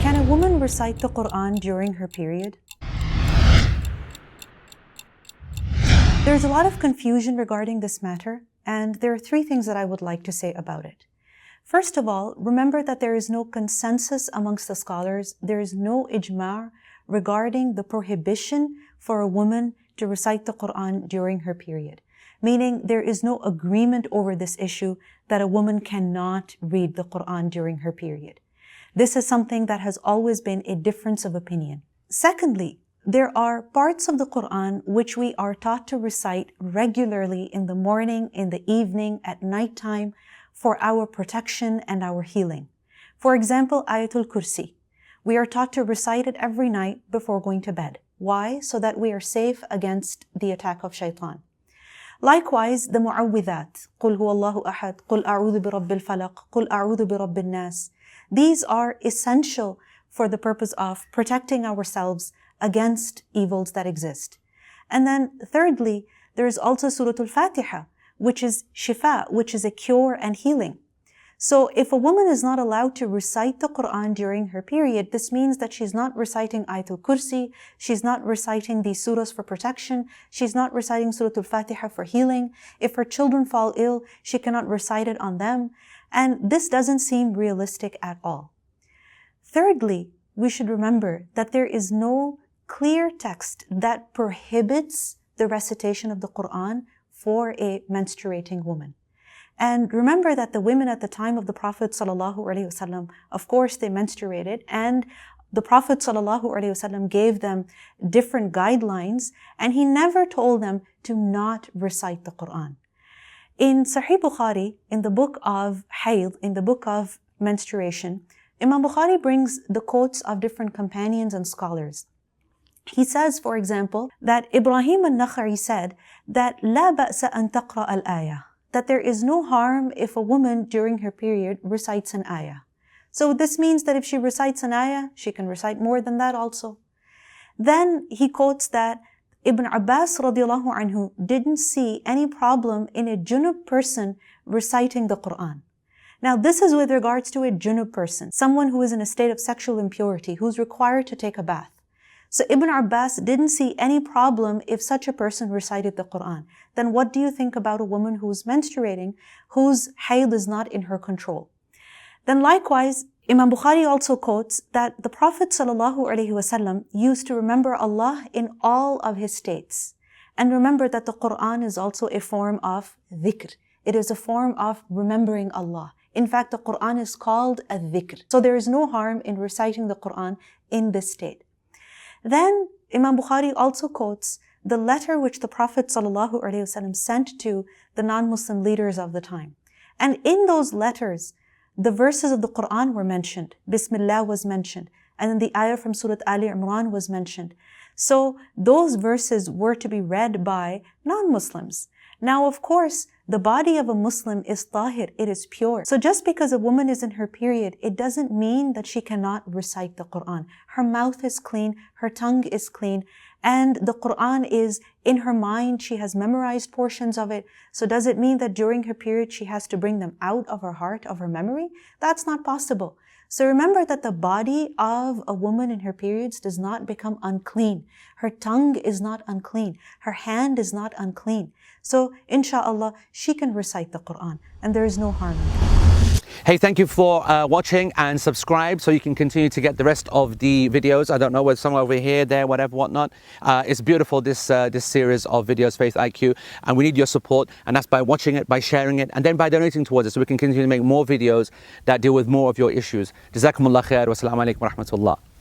Can a woman recite the Qur'an during her period? There's a lot of confusion regarding this matter, and there are three things that I would like to say about it. First of all, remember that there is no consensus amongst the scholars, there is no ijma' regarding the prohibition for a woman to recite the Qur'an during her period. Meaning there is no agreement over this issue that a woman cannot read the Qur'an during her period. This is something that has always been a difference of opinion. Secondly, there are parts of the Qur'an which we are taught to recite regularly in the morning, in the evening, at nighttime for our protection and our healing. For example, Ayatul Kursi. We are taught to recite it every night before going to bed. Why? So that we are safe against the attack of shaitan. Likewise, the mu'awwidhat. قُلْ هُوَ اللَّهُ أَحَدٌ قُلْ أَعُوذُ بِرَبِّ الْفَلَقِ قُلْ أَعُوذُ بِرَبِّ النَّاسِ. These are essential for the purpose of protecting ourselves against evils that exist. And then thirdly, there is also Surah Al-Fatiha, which is shifa, which is a cure and healing. So if a woman is not allowed to recite the Qur'an during her period, this means that she's not reciting Ayatul Kursi, she's not reciting the surahs for protection, she's not reciting Surah Al-Fatiha for healing. If her children fall ill, she cannot recite it on them. And this doesn't seem realistic at all. Thirdly, we should remember that there is no clear text that prohibits the recitation of the Qur'an for a menstruating woman. And remember that the women at the time of the Prophet ﷺ, of course they menstruated, and the Prophet ﷺ gave them different guidelines, and he never told them to not recite the Qur'an. In Sahih Bukhari, in the book of Hayd, in the book of menstruation, Imam Bukhari brings the quotes of different companions and scholars. He says, for example, that Ibrahim al-Nakha'i said that لا بأس أن تقرأ الآية, that there is no harm if a woman during her period recites an ayah. So this means that if she recites an ayah, she can recite more than that also. Then he quotes that Ibn Abbas radiallahu anhu didn't see any problem in a junub person reciting the Qur'an. Now this is with regards to a junub person, someone who is in a state of sexual impurity, who's required to take a bath. So Ibn Abbas didn't see any problem if such a person recited the Qur'an. Then what do you think about a woman who's menstruating, whose hayd is not in her control? Then likewise, Imam Bukhari also quotes that the Prophet ﷺ used to remember Allah in all of his states. And remember that the Qur'an is also a form of dhikr. It is a form of remembering Allah. In fact, the Qur'an is called a dhikr. So there is no harm in reciting the Qur'an in this state. Then Imam Bukhari also quotes the letter which the Prophet ﷺ sent to the non-Muslim leaders of the time. And in those letters, the verses of the Qur'an were mentioned. Bismillah was mentioned. And then the ayah from Surah Ali Imran was mentioned. So those verses were to be read by non-Muslims. Now, of course, the body of a Muslim is tahir, it is pure. So just because a woman is in her period, it doesn't mean that she cannot recite the Qur'an. Her mouth is clean, her tongue is clean, and the Qur'an is in her mind. She has memorized portions of it. So does it mean that during her period she has to bring them out of her heart, of her memory? That's not possible. So remember that the body of a woman in her periods does not become unclean. Her tongue is not unclean. Her hand is not unclean. So inshallah, she can recite the Qur'an and there is no harm in it. Hey, thank you for watching, and subscribe so you can continue to get the rest of the videos. I don't know whether somewhere over here, there, whatever, whatnot. It's beautiful, this series of videos, FaithIQ, and we need your support, and that's by watching it, by sharing it, and then by donating towards it so we can continue to make more videos that deal with more of your issues. Jazakumullah khair wa assalamu alaikum wa rahmatullah.